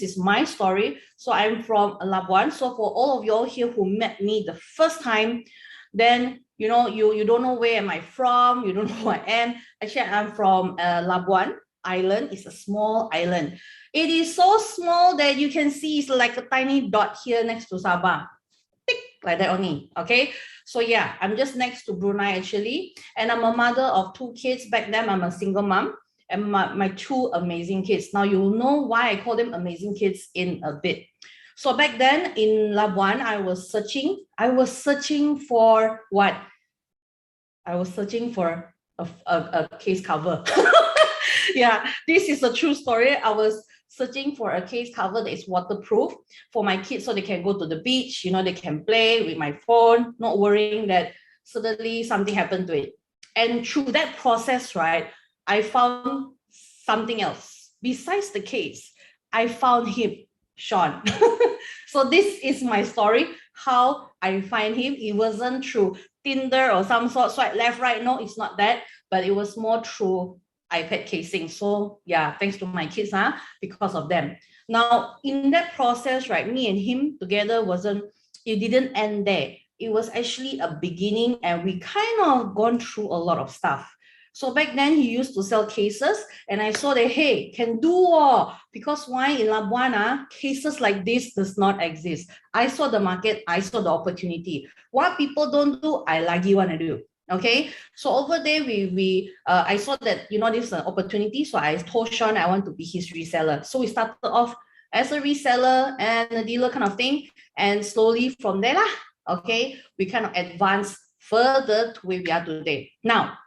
this is my story. So I'm from Labuan. So for all of y'all here who met me the first time, then you know, you don't know where am I from, you don't know who I am. Actually, I'm from Labuan Island. It's a small island. It is so small that you can see it's like a tiny dot here next to Sabah. Tick, like that only, okay? So yeah, I'm just next to Brunei actually. And I'm a mother of 2 kids. Back then, I'm a single mom. And my 2 amazing kids. Now you'll know why I call them amazing kids in a bit. So back then in Labuan, I was searching for what? I was searching for a case cover. Yeah, this is a true story. I was searching for a case cover that is waterproof for my kids so they can go to the beach, you know, they can play with my phone, not worrying that suddenly something happened to it. And through that process, right, I found something else. Besides the case, I found him, Sean. So this is my story, how I find him. It wasn't through Tinder or some sort, swipe left, right. No, it's not that, but it was more through iPad casing. So yeah, thanks to my kids, because of them. Now, in that process, right, me and him together it didn't end there. It was actually a beginning, and we kind of gone through a lot of stuff. So back then he used to sell cases, and I saw that, hey, can do because why in Labuan, cases like this does not exist. I saw the market, I saw the opportunity. What people don't do, I lagi want to do. Okay, so over there I saw that, you know, this is an opportunity. So I told Sean I want to be his reseller. So we started off as a reseller and a dealer kind of thing, and slowly from there, okay, we kind of advanced further to where we are today. Now,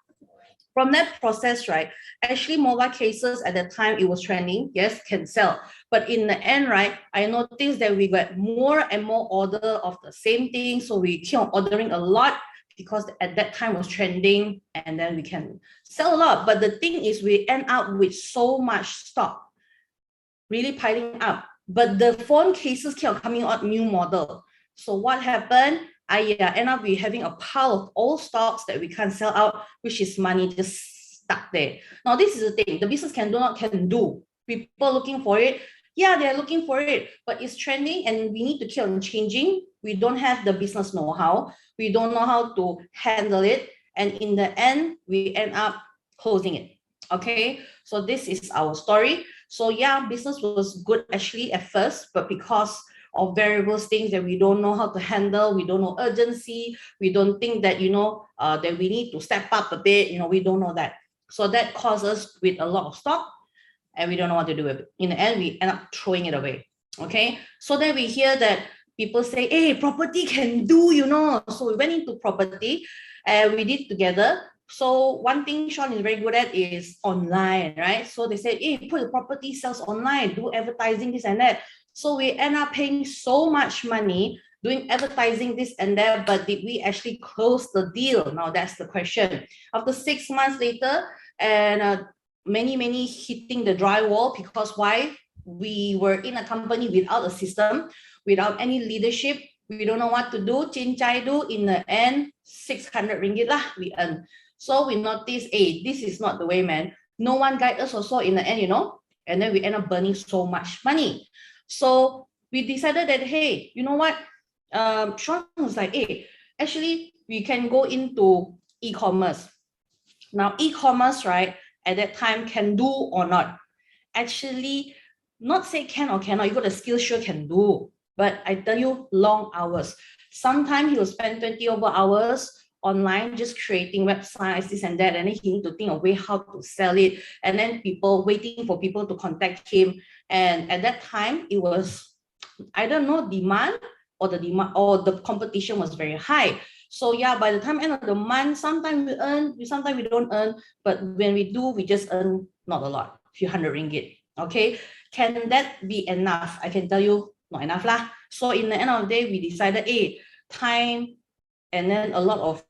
from that process, right, actually mobile cases at that time, it was trending. Yes, can sell. But in the end, right, I noticed that we got more and more order of the same thing. So we keep on ordering a lot because at that time was trending, and then we can sell a lot. But the thing is, we end up with so much stock, really piling up. But the phone cases kept coming out new model. So what happened? I end up with having a pile of old stocks that we can't sell out, which is money just stuck there. Now, this is the thing. The business can do. People looking for it. Yeah, they're looking for it, but it's trending and we need to keep on changing. We don't have the business know-how. We don't know how to handle it. And in the end, we end up closing it. Okay, so this is our story. So yeah, business was good actually at first, but because of variables, things that we don't know how to handle, we don't know urgency, we don't think that, you know, that we need to step up a bit, you know, we don't know that. So that causes with a lot of stock, and we don't know what to do with it. In the end, we end up throwing it away. Okay, so then we hear that people say, hey, property can do, you know. So we went into property and we did together. So one thing Sean is very good at is online, right? So they said, hey, put the property sales online, do advertising, this and that. So we end up paying so much money doing advertising, this and that, but did we actually close the deal? Now that's the question. After 6 months later, and many hitting the drywall, because why? We were in a company without a system, without any leadership. We don't know what to do. Cincai do. In the end, 600 ringgit lah we earn. So we noticed, hey, this is not the way, man. No one guide us also in the end, you know. And then we end up burning so much money. So we decided that, hey, you know what? Sean was like, hey, actually, we can go into e-commerce. Now, e-commerce, right, at that time can do or not. Actually, not say can or cannot, you got the skill, sure can do. But I tell you, long hours. Sometimes he will spend 20 over hours online just creating websites, this and that, and then he need to think of a way how to sell it, and then people waiting for people to contact him. And at that time, it was, I don't know, demand or the competition was very high. So yeah, by the time end of the month, sometimes we earn, sometimes we don't earn, but when we do, we just earn not a lot, a few hundred ringgit. Okay, can that be enough? I can tell you, not enough lah. So in the end of the day, we decided, hey, time, and then a lot of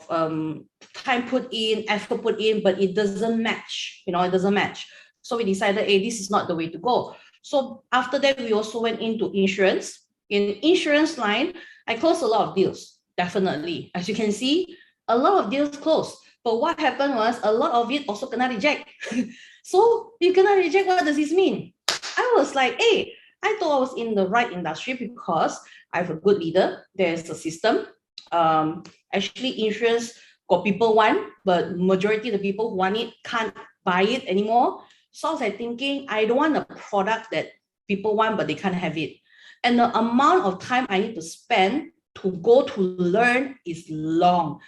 time put in, effort put in, but it doesn't match, you know, it doesn't match. So we decided, hey, this is not the way to go. So after that, we also went into insurance. In insurance line, I closed a lot of deals, definitely. As you can see, a lot of deals closed. But what happened was a lot of it also cannot reject. So you cannot reject, what does this mean? I was like, hey, I thought I was in the right industry because I have a good leader. There's a system. Actually, insurance got people want, but majority of the people who want it can't buy it anymore. So I was like thinking, I don't want a product that people want, but they can't have it. And the amount of time I need to spend to go to learn is long.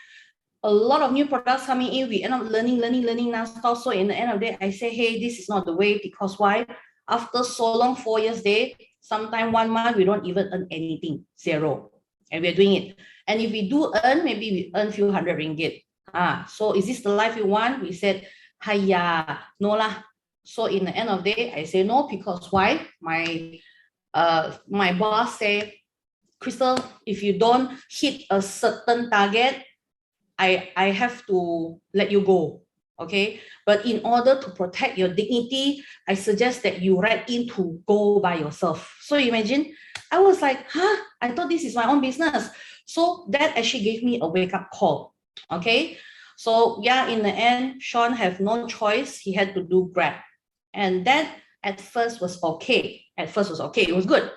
A lot of new products coming in, we end up learning nonstop. So in the end of the day, I say, hey, this is not the way, because why? After so long, 4 years there, sometime 1 month, we don't even earn anything, zero. And we're doing it. And if we do earn, maybe we earn few hundred ringgit. So is this the life we want? We said, hiya, no lah. So in the end of the day, I say no, because why? My boss say, Krystle, if you don't hit a certain target, I have to let you go, okay? But in order to protect your dignity, I suggest that you write in to go by yourself. So imagine, I was like, I thought this is my own business. So that actually gave me a wake-up call, okay? So yeah, in the end, Sean have no choice. He had to do Grab. And that at first was okay. It was good.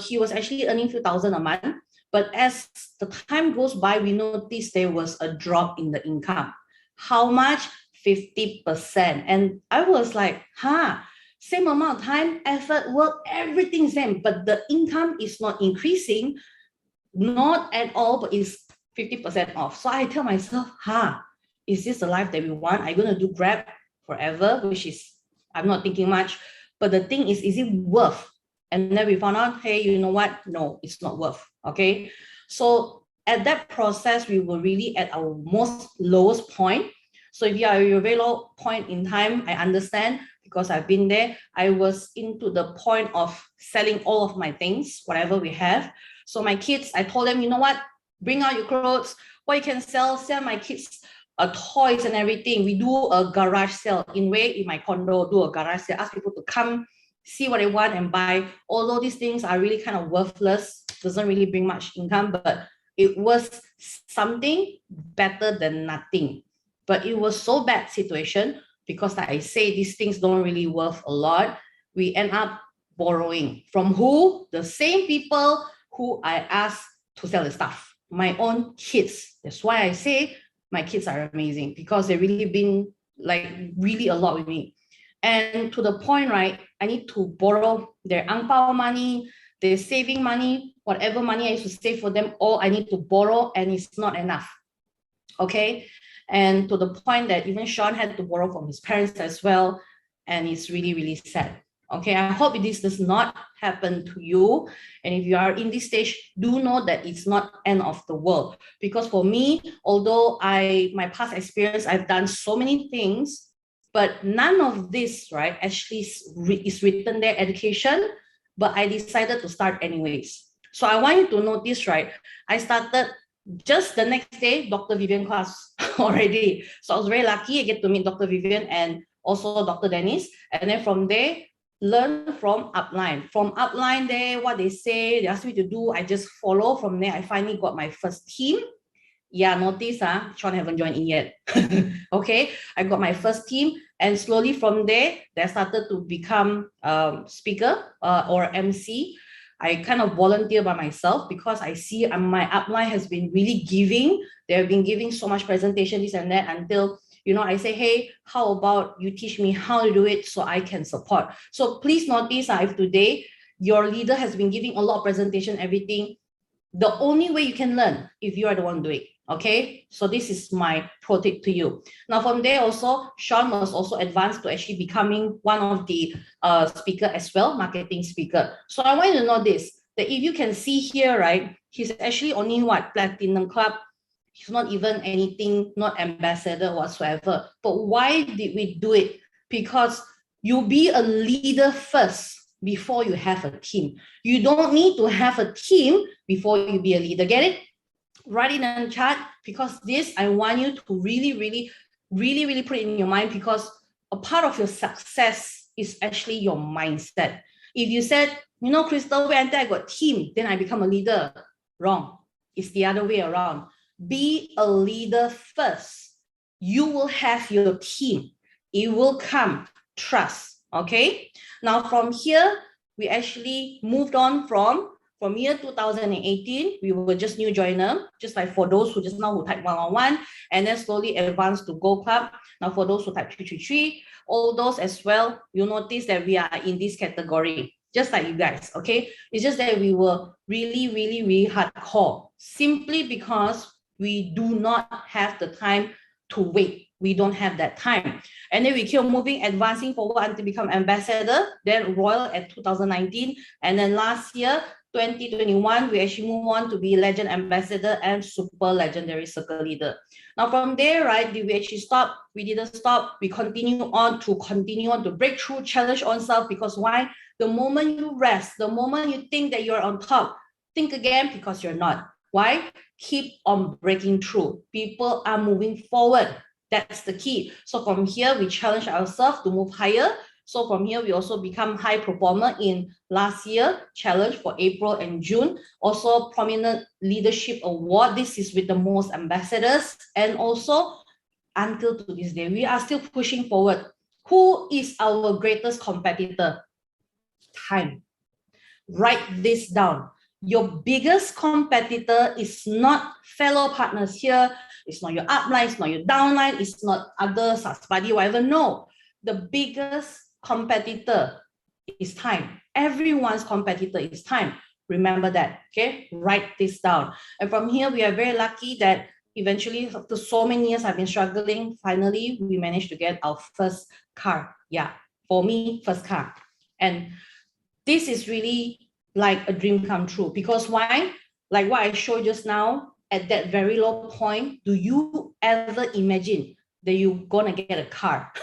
He was actually earning a few thousand a month. But as the time goes by, we noticed there was a drop in the income. How much? 50%. And I was like, same amount of time, effort, work, everything same, but the income is not increasing, not at all, but it's 50% off. So I tell myself, is this the life that we want? I'm going to do Grab forever, which is, I'm not thinking much. But the thing is it worth? And then we found out, hey, you know what? No, it's not worth, okay? So at that process, we were really at our most lowest point. So if you are at your very low point in time, I understand, because I've been there. I was into the point of selling all of my things, whatever we have. So my kids, I told them, you know what? Bring out your clothes, what you can sell my kids toys and everything. We do a garage sale in my condo, do a garage sale, ask people to come, see what they want and buy. Although these things are really kind of worthless, doesn't really bring much income, but it was something better than nothing. But it was so bad situation, because like I say, these things don't really worth a lot. We end up borrowing from who? The same people who I asked to sell the stuff, my own kids. That's why I say my kids are amazing, because they've really been like really a lot with me. And to the point, right, I need to borrow their ang pao money, their saving money, whatever money I used to save for them, all I need to borrow, and it's not enough, okay? And to the point that even Sean had to borrow from his parents as well, and it's really, really sad. Okay, I hope this does not happen to you. And if you are in this stage, do know that it's not end of the world. Because for me, although my past experience, I've done so many things, but none of this, right, actually is written there, education, but I decided to start anyways. So I want you to notice, right, I started just the next day, Dr. Vivian class already. So I was very lucky I get to meet Dr. Vivian and also Dr. Dennis. And then from there, learn from upline. From upline there, what they say, they ask me to do, I just follow. From there, I finally got my first team. Yeah, notice, Sean haven't joined in yet. Okay, I got my first team, and slowly from there, they started to become speaker or MC. I kind of volunteer by myself, because I see my upline has been really giving. They have been giving so much presentation, this and that, until, you know, I say, hey, how about you teach me how to do it so I can support. So please notice, if today your leader has been giving a lot of presentation, everything, the only way you can learn if you are the one doing it. Okay, so this is my pro tip to you. Now from there also, Sean was also advanced to actually becoming one of the speaker as well, marketing speaker. So I want you to know this, that if you can see here, right, he's actually only what, platinum club. He's not even anything, not ambassador whatsoever. But why did we do it? Because you be a leader first before you have a team. You don't need to have a team before you be a leader. Get it? Write it in the chat, because this, I want you to really put it in your mind, because a part of your success is actually your mindset. If you said, you know, Krystle, wait until I got team, then I become a leader. Wrong. It's the other way around. Be a leader first. You will have your team. It will come. Trust. Okay. Now from here, we actually moved on from year 2018, we were just new joiner, just like for those who just now who type 111, and then slowly advanced to Gold Club. Now for those who type 333, all those as well, you'll notice that we are in this category, just like you guys, okay? It's just that we were really, really, really hardcore, simply because we do not have the time to wait. We don't have that time. And then we keep moving, advancing forward until become ambassador, then royal at 2019. And then last year, 2021, we actually move on to be legend ambassador and super legendary circle leader. Now from there, right, did we actually stop? We didn't stop. We continue on to break through, challenge ourselves, because why? The moment you rest, the moment you think that you're on top, think again, because you're not. Why? Keep on breaking through. People are moving forward. That's the key. So from here, we challenge ourselves to move higher. So from here, we also become high performer in last year challenge for April and June. Also prominent leadership award. This is with the most ambassadors. And also until to this day, we are still pushing forward. Who is our greatest competitor? Time. Write this down. Your biggest competitor is not fellow partners here. It's not your upline, it's not your downline, it's not other buddy, whatever. No, the biggest competitor is time. Everyone's competitor is time. Remember that, okay? Write this down. And from here, we are very lucky that eventually, after so many years I've been struggling, finally, we managed to get our first car. Yeah, for me, first car. And this is really like a dream come true, because why? Like what I showed just now, at that very low point, do you ever imagine that you're gonna get a car?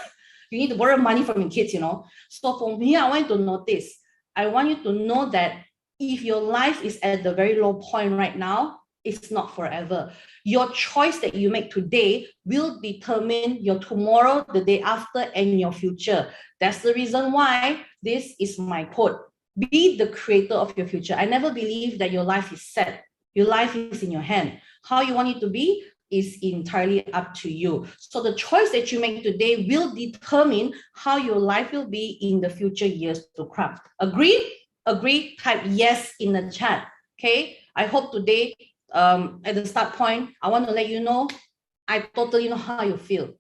You need to borrow money from your kids, you know. So from here, I want you to notice, I want you to know that if your life is at the very low point right now, it's not forever. Your choice that you make today will determine your tomorrow, the day after, and your future. That's the reason why this is my quote. Be the creator of your future. I never believe that your life is set. Your life is in your hand. How you want it to be is entirely up to you. So the choice that you make today will determine how your life will be in the future years to come. Agree? Agree? Type yes in the chat. Okay? I hope today, at the start point, I want to let you know, I totally know how you feel.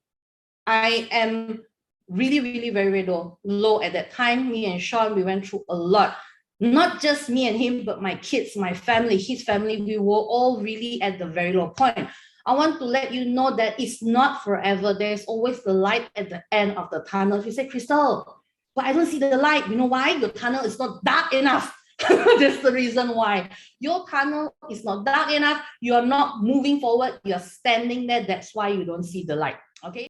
I am really, really very low at that time. Me and Sean, we went through a lot. Not just me and him, but my kids, my family, his family, we were all really at the very low point. I want to let you know that it's not forever. There's always the light at the end of the tunnel. If you say, Krystle, but I don't see the light. You know why? Your tunnel is not dark enough. That's the reason why. Your tunnel is not dark enough. You are not moving forward. You're standing there. That's why you don't see the light. Okay.